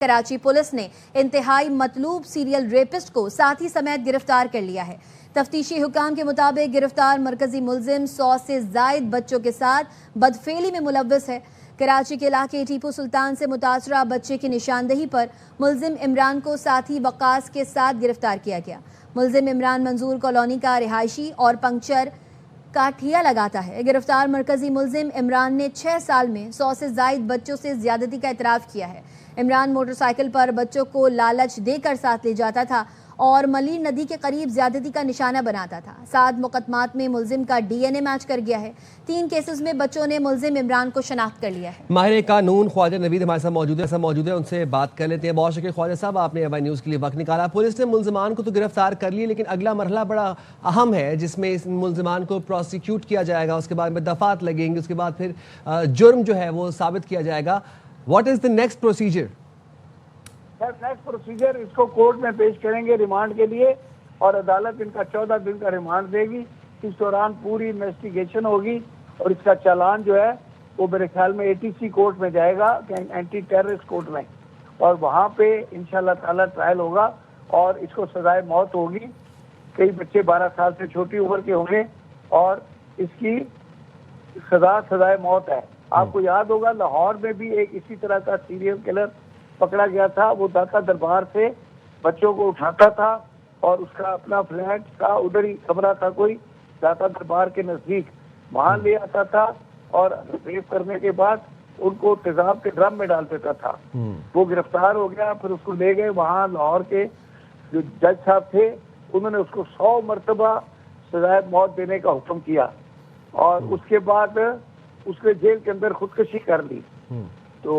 Karachi police نے انتہائی مطلوب سیریل ریپسٹ کو ساتھی سمیت گرفتار کر لیا ہے۔ تفتیشی حکام کے مطابق گرفتار مرکزی ملزم 100 سے زائد بچوں کے ساتھ بدفعلی میں ملوث ہے۔ کراچی کے علاقے ٹیپو سلطان سے متاثرہ بچے کی نشاندہی پر ملزم عمران کو ساتھی وقاص کے ساتھ گرفتار کیا گیا۔ ملزم عمران منظور کالونی کا رہائشی اور پنکچر کا ٹھیہ لگاتا ہے۔ گرفتار مرکزی ملزم عمران نے 6 سال میں 100 سے زائد بچوں سے زیادتی کا اعتراف کیا ہے۔ عمران موٹر سائیکل پر بچوں کو لالچ دے کر ساتھ لے جاتا تھا اور ملیر ندی کے قریب زیادتی کا نشانہ بناتا تھا۔ 7 مقدمات میں ملزم کا ڈی این اے میچ کر گیا ہے۔ 3 کیسز میں بچوں نے ملزم عمران کو شناخت کر لیا ہے۔ ماہر قانون خواجہ نوید ہمارے ساتھ موجود ہے ان سے بات کر لیتے ہیں۔ بہت شکریہ خواجہ صاحب، آپ نے ایوان نیوز کے لیے وقت نکالا۔ پولیس نے ملزمان کو تو گرفتار کر لی، لیکن اگلا مرحلہ بڑا اہم ہے جس میں اس ملزمان کو پروسیکیوٹ کیا جائے گا، اس کے بعد میں دفعات لگیں گے، اس کے بعد پھر جرم جو ہے وہ ثابت کیا جائے گا۔ What is the next procedure? Next procedure اس کو کورٹ میں پیش کریں گے ریمانڈ کے لیے، اور عدالت ان کا 14 دن کا ریمانڈ دے گی۔ اس دوران پوری انویسٹیگیشن ہوگی اور اس کا چالان جو ہے وہ میرے خیال میں ATC کورٹ میں جائے گا، اینٹی ٹیررسٹ کورٹ میں، اور وہاں پہ انشاءاللہ تعالی ٹرائل ہوگا اور اس کو سزائے موت ہوگی۔ کئی بچے 12 سال سے چھوٹی عمر کے ہوں گے اور اس کی سزائے موت ہے۔ آپ کو یاد ہوگا لاہور میں بھی ایک اسی طرح کا سیریل کلر پکڑا گیا تھا۔ وہ داتا دربار سے بچوں کو اٹھاتا تھا اور اس کا اپنا فلیٹ کا ادھر ہی کمرہ تھا کوئی داتا دربار کے نزدیک، وہاں لے آتا تھا اور ریپ کرنے کے بعد ان کو تیزاب کے ڈرم میں ڈال دیتا تھا۔ وہ گرفتار ہو گیا، پھر اس کو لے گئے وہاں لاہور کے جو جج صاحب تھے، انہوں نے اس کو 100 مرتبہ سزائے موت دینے کا حکم کیا اور اس کے بعد اس نے جیل کے اندر خودکشی کر لی۔ تو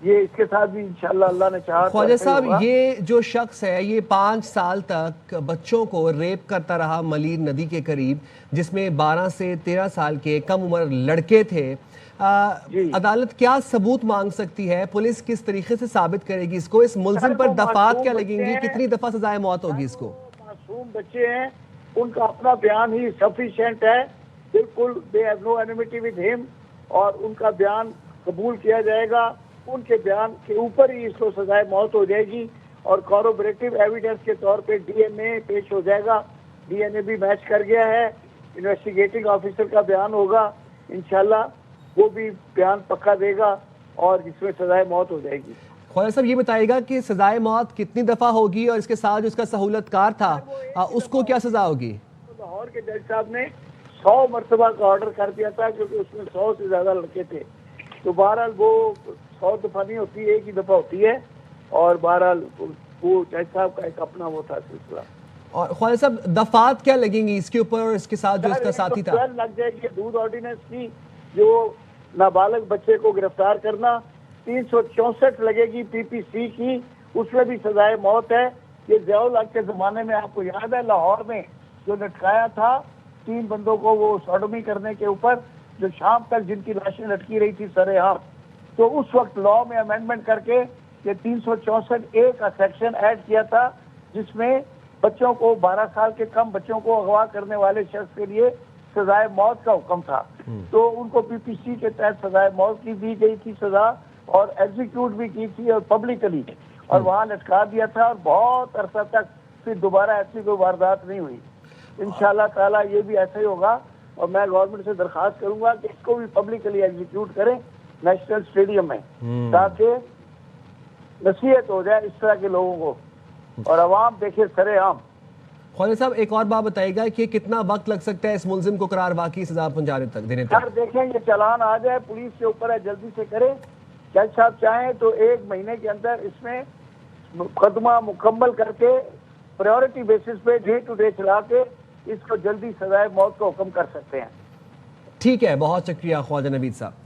یہ اس کے ساتھ بھی انشاءاللہ اللہ نے چاہا۔ خواجہ صاحب، یہ جو شخص ہے یہ 5 سال تک بچوں کو ریپ کرتا رہا ملیر ندی کے قریب، جس میں 12 سے 13 سال کے کم عمر لڑکے تھے۔ عدالت کیا ثبوت مانگ سکتی ہے؟ پولیس کس طریقے سے ثابت کرے گی اس کو؟ اس ملزم پر دفعات کیا لگیں گی؟ کتنی دفعہ سزائے موت ہوگی اس کو؟ معصوم بچے ہیں، ان کا اپنا بیان ہی سفیشینٹ ہے، بالکل they have no enmity with him، اور ان کا بیان قبول کیا جائے گا۔ ان کے بیان کے اوپر ہی اس کو سزائے موت ہو جائے گی اور کورروبریٹو ایویڈنس کے طور پہ ڈی این اے پیش ہو جائے گا۔ ڈی این اے بھی میچ کر گیا ہے، انویسٹیگیٹنگ آفیسر کا بیان ہوگا، انشاءاللہ وہ بھی بیان پکا دے گا اور جس میں سزائے موت ہو جائے گی۔ خواجہ صاحب یہ بتائے گا کہ سزائے موت کتنی دفعہ ہوگی اور اس کے ساتھ جو اس کا سہولت کار تھا اس کو کیا سزا ہوگی؟ لاہور کے جج صاحب نے 100 مرتبہ کا آرڈر کر دیا تھا کیونکہ اس میں 100 سے زیادہ لڑکے تھے، تو بہرحال وہ 100 دفعہ نہیں ہوتی، ایک ہی دفعہ ہوتی ہے، اور بہرحال وہ جج صاحب کا ایک اپنا وہ تھا سلسلہ۔ اور خواجہ صاحب دفعات کیا لگیں گی اس کے اوپر اور اس کے ساتھ جو اس کا ساتھی تھا؟ لگ جائے گی دودھ آرڈیننس کی، جو نابالغ بچے کو گرفتار کرنا، 364 لگے گی PPC کی، اس میں بھی سزائے موت ہے۔ یہ ضیاء الحق کے زمانے میں آپ کو یاد ہے لاہور میں جو لٹکایا تھا 3 بندوں کو وہ سوڈومی کرنے کے اوپر، جو شام تک جن کی لاشیں لٹکی رہی تھی سرے عام، تو اس وقت لاء میں امینڈمنٹ کر کے یہ 364A کا سیکشن ایڈ کیا تھا، جس میں بچوں کو 12 سال کے کم بچوں کو اغوا کرنے والے شخص کے لیے سزائے موت کا حکم تھا۔ تو ان کو PPC کے تحت سزائے موت کی دی گئی تھی سزا، اور ایگزیکیوٹ بھی کی تھی اور پبلکلی، اور وہاں لٹکا دیا تھا، اور بہت عرصہ تک پھر دوبارہ ایسی کوئی واردات نہیں ہوئی۔ انشاءاللہ تعالیٰ یہ بھی ایسا ہی ہوگا، اور میں گورنمنٹ سے درخواست کروں گا کہ اس کو بھی پبلکلی ایگزیکیوٹ کریں نیشنل اسٹیڈیم میں، تاکہ نصیحت ہو جائے اس طرح کے لوگوں کو اور عوام دیکھے سرے عام۔ خواجہ صاحب ایک اور بات بتائے گا کہ کتنا وقت لگ سکتا ہے اس ملزم کو قرار واقعی سزا پہنچانے تک دینے تک؟ سر دیکھیں یہ چالان آ جائے، پولیس کے اوپر ہے، جلدی سے کرے۔ جج صاحب چاہیں تو 1 مہینے کے اندر اس میں مقدمہ مکمل کر کے پریورٹی بیسس پہ ڈے ٹو ڈے چلا کے اس کو جلدی سزائے موت کا حکم کر سکتے ہیں۔ ٹھیک ہے، بہت شکریہ خواجہ نوید صاحب۔